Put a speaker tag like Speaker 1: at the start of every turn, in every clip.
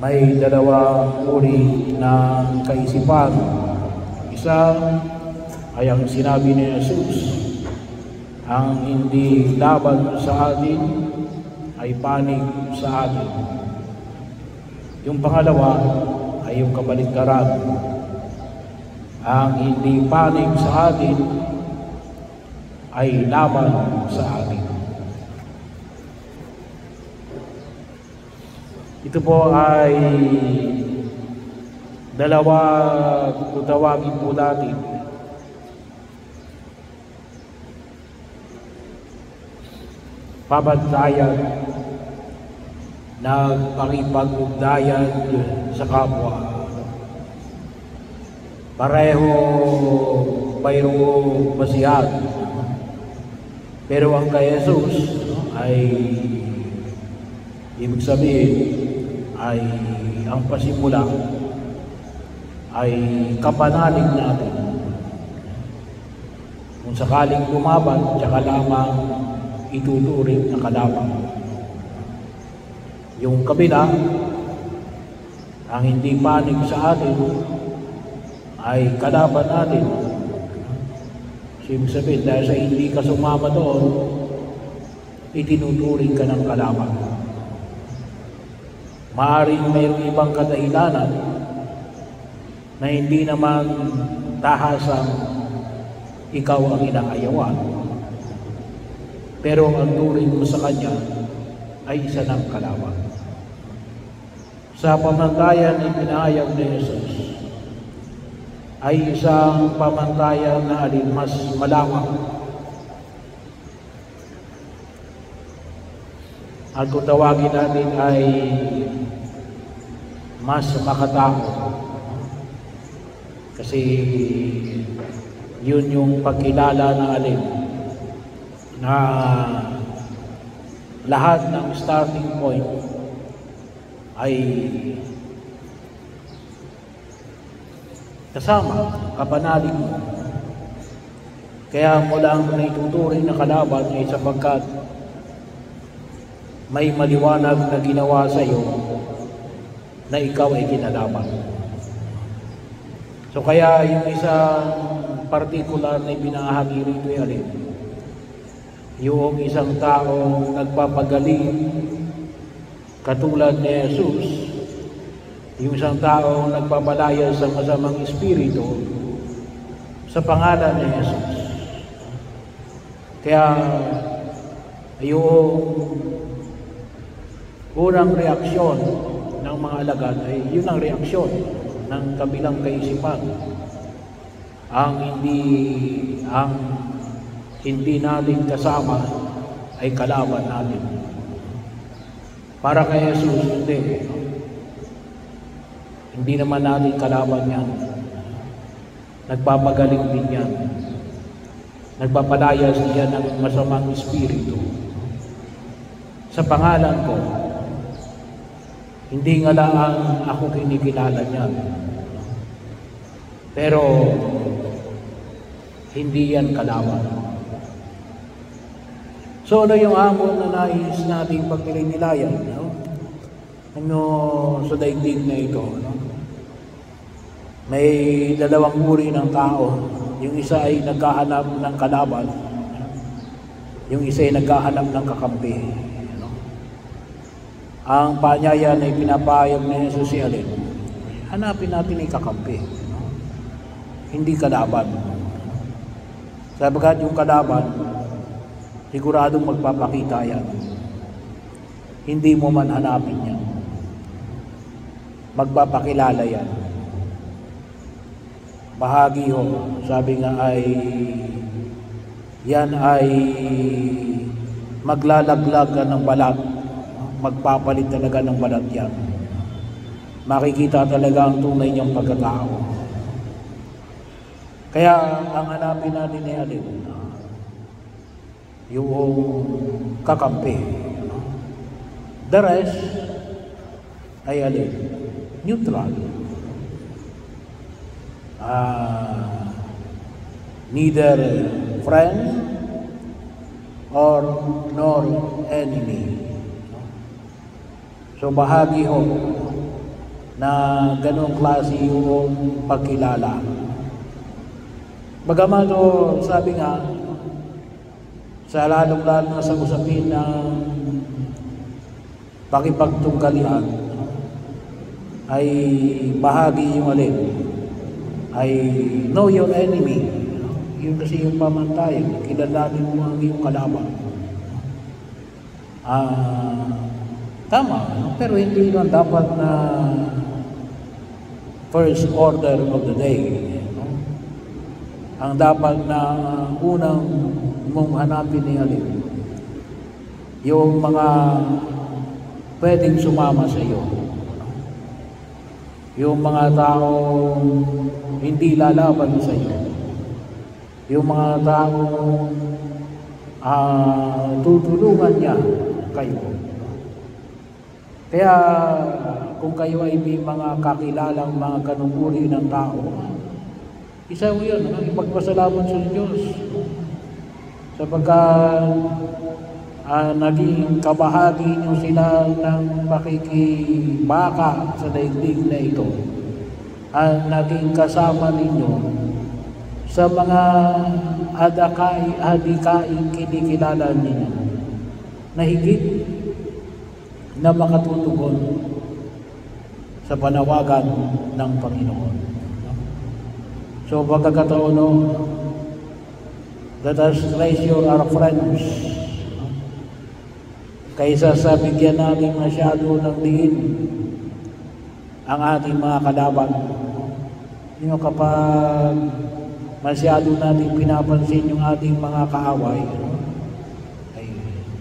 Speaker 1: may dalawang uri ng kaisipan. Isa ay ang sinabi ni Jesus, ang hindi laban sa atin ay panig sa atin. Yung pangalawa ay yung kabaligtaran. Ang hindi panig sa atin ay laban sa atin. Ito po ay dalawa kung tawagin po natin. Pabantayan, nagpakipag-ugnayan sa kapwa. Pareho mayroong basihan. Pero ang kay Jesus ay ibig sabihin ay ang pasimula ay kapanalig natin. Kung sakaling lumaban, tsaka lamang ituturing na kalaban. Yung kabila, ang hindi panig sa atin ay kalaban natin. Ibig sabihin, dahil sa hindi ka sumama doon, itinuturing ka ng kalaban. Maaaring mayroong ibang kadahilanan na hindi naman tahasang ikaw ang inaayawan. Pero ang turing mo sa kanya ay isa ng kalaban. Sa pamantayan na pinahayag ni Jesus ay isang pamantayan na alin mas malawak. At kung tawagin natin ay mas makatakot. Kasi yun yung pagkilala na alin na lahat ng starting point ay kasama, kapanalig mo. Kaya mo lang naituturing na kalaban ay sapagkat may maliwanag na ginawa sa iyo na ikaw ay kinalaban. So kaya yung isang particular na ibinahagi rito ay alin? Yung isang taong nagpapagaling katulad ni Jesus, yung isang taong nagpapalaya sa masamang espiritu sa pangalan ni Jesus. Kaya yung unang reaksyon ng mga alagad ay yun ang reaksyon ng kabilang kaisipan. Ang hindi natin kasama ay kalaban natin. Para kay Jesus, hindi naman natin kalaban yan. Nagpapagaling din yan. Nagpapalaya siya ng masamang espiritu. Sa pangalan ko, hindi nga lang ako kinikilala niyan. Pero hindi yan kalaban. So ano yung hamon na nais nating pagpilinilayan? Ano sa daigdig na ito? May dalawang uri ng tao. Yung isa ay naghahanap ng kalaban. Yung isa ay naghahanap ng kakampi. Ang paanyaya na ipinapahayag ni Jesus si alin? Hanapin natin ay kakampi. Hindi kalaban. Sabagat yung kalaban, siguradong magpapakita yan. Hindi mo man hanapin yan. Magpapakilala yan. Bahagi ho, sabi nga ay yan ay maglalaglag ng balat. Magpapalit talaga ng balat yan. Makikita talaga ang tunay niyang pagkatao. Kaya ang hanapin natin ay alin? Yung kakampi. The rest ay alin? Neutral. Neither friend or nor enemy. So bahagi ho na ganong klase yung pagkilala. Bagaman sabi nga, sa lalong-lalo na sa usapin ng pakipagtunggalian, ay bahagi yung alin, ay know your enemy. Yun kasi yung pamantayan, kilalanin mo ang iyong kalaban. Tama, pero hindi lang dapat na first order of the day. Ang dapat na unang mong hanapin ni alin, yung mga pwedeng sumama sa iyo, yung mga taong hindi lalaban sa iyo, yung mga taong tutulungan niya kayo. Kaya kung kayo ay may mga kakilalang mga ganung uri ng tao, isa mo yun, ipagpasalamat sa Diyos sapagkat naging kabahagi niyo sila ng pakikibaka sa daigdig na ito, naging kasama ninyo sa mga adikaing kinikilala ninyo na higit na makatutugon sa panawagan ng Panginoon. So pagkakataon, let us treasure our friends kaysa sa bigyan natin masyado ng diin ang ating mga kalaban. Kapag masyado natin pinapansin yung ating mga kaaway,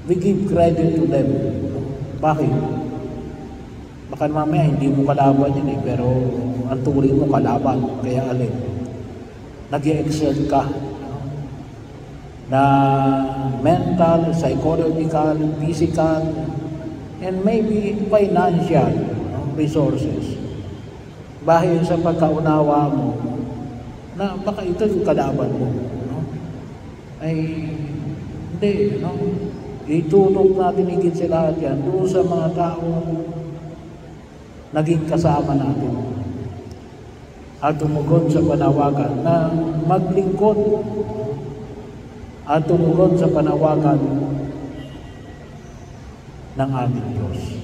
Speaker 1: we give credit to them. Bakit? Baka mamaya hindi mo kalaban yun pero ang turing mo kalaban. Kaya alin? Nag-i-excel ka na mental, psychological, physical, and maybe financial resources. Dahil sa pagkaunawa mo na baka ito yung kalaban mo, ay hindi, itutok natin higit sa lahat yan doon sa mga taong naging kasama natin at tumugon sa panawagan na maglingkod at tumugon sa panawagan ng ating Diyos.